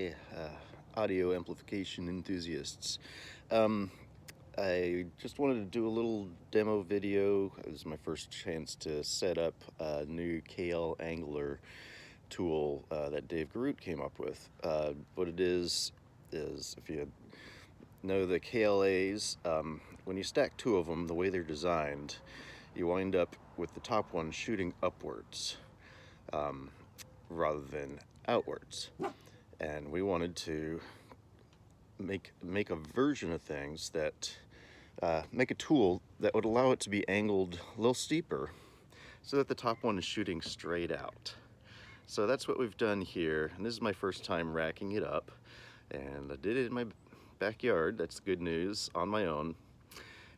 Hi, audio amplification enthusiasts. I just wanted to do a little demo video. This is my first chance to set up a new KLAngler tool that Dave Garut came up with. What it is if you know the KLAs, when you stack two of them, the way they're designed, you wind up with the top one shooting upwards rather than outwards. And we wanted to make a version of things that make a tool that would allow it to be angled a little steeper so that the top one is shooting straight out. So that's what we've done here, and this is my first time racking it up, and I did it in my backyard. That's the good news, on my own,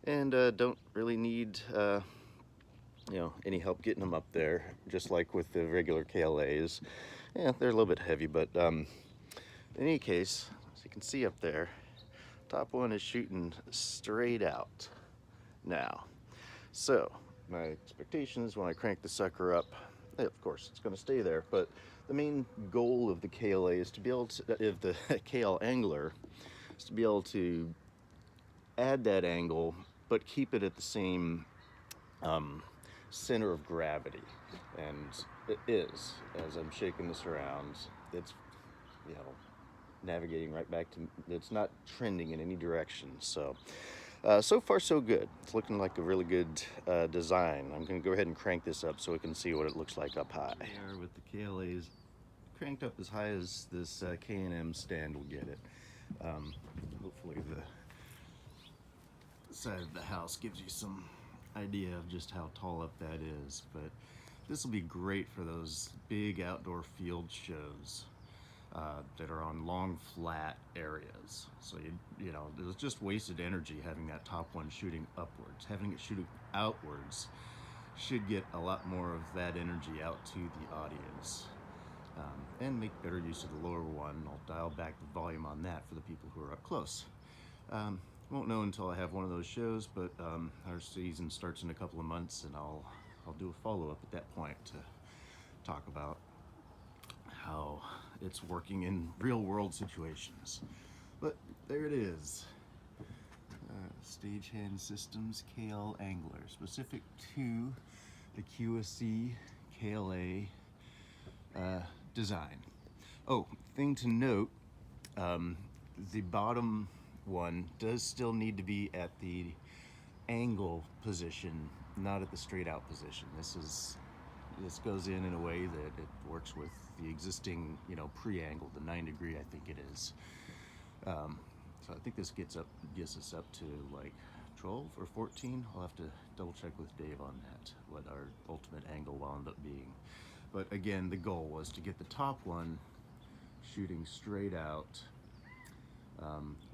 and don't really need any help getting them up there, just like with the regular KLAs. Yeah, they're a little bit heavy, but in any case, as you can see up there, top one is shooting straight out now. So my expectation is when I crank the sucker up, of course it's going to stay there, but the main goal of the KLA is to be able to, if the KLAngler, is to be able to add that angle but keep it at the same center of gravity. And it is, as I'm shaking this around, it's navigating right back to, it's not trending in any direction. So so far so good. It's looking like a really good design. I'm going to go ahead and crank this up so we can see what it looks like up high. Here with the KLAs cranked up as high as this K&M stand will get it. Hopefully the side of the house gives you some idea of just how tall up that is, but this will be great for those big outdoor field shows that are on long flat areas. So you know there's just wasted energy having that top one shooting upwards. Having it shooting outwards should get a lot more of that energy out to the audience, and make better use of the lower one. I'll dial back the volume on that for the people who are up close. Won't know until I have one of those shows, but our season starts in a couple of months, and I'll do a follow-up at that point to talk about how it's working in real-world situations. But there it is. Stagehand Systems KLAngler, specific to the QSC KLA design. Oh, thing to note, the bottom one does still need to be at the angle position, not at the straight out position. This goes in a way that it works with the existing, pre-angle, the 9-degree, I think it is. So I think this gets us up to like 12 or 14. I'll have to double check with Dave on that, what our ultimate angle wound up being. But again, the goal was to get the top one shooting straight out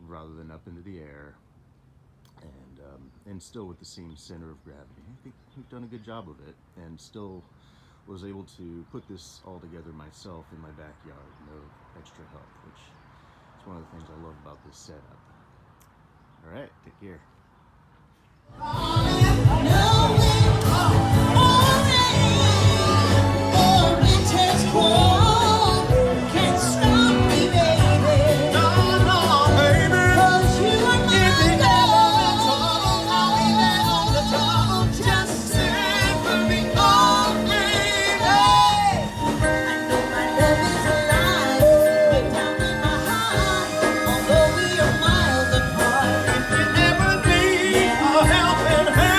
rather than up into the air, and still with the same center of gravity. I think we've done a good job of it, and still was able to put this all together myself in my backyard, no extra help, which is one of the things I love about this setup. All right, take care. Helping hand.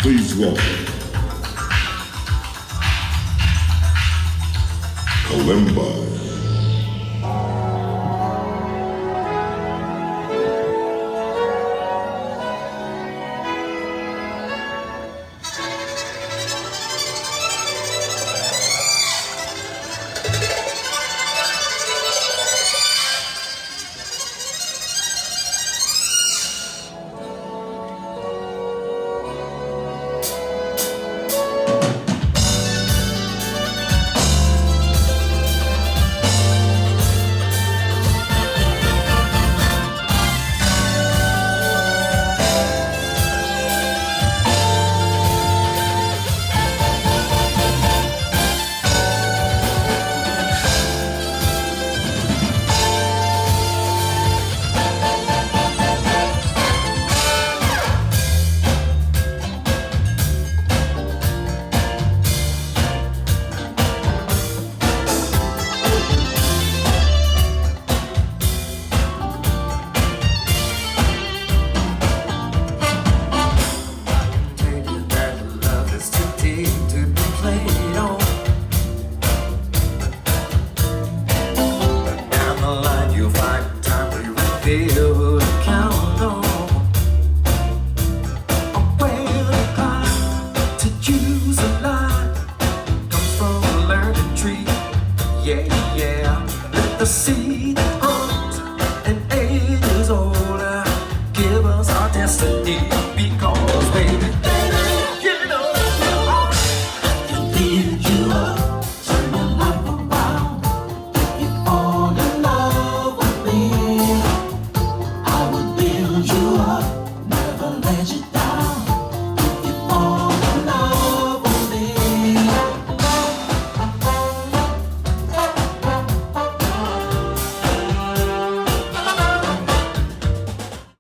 Please welcome Kalimba. The seed grows and ages older, give us our destiny.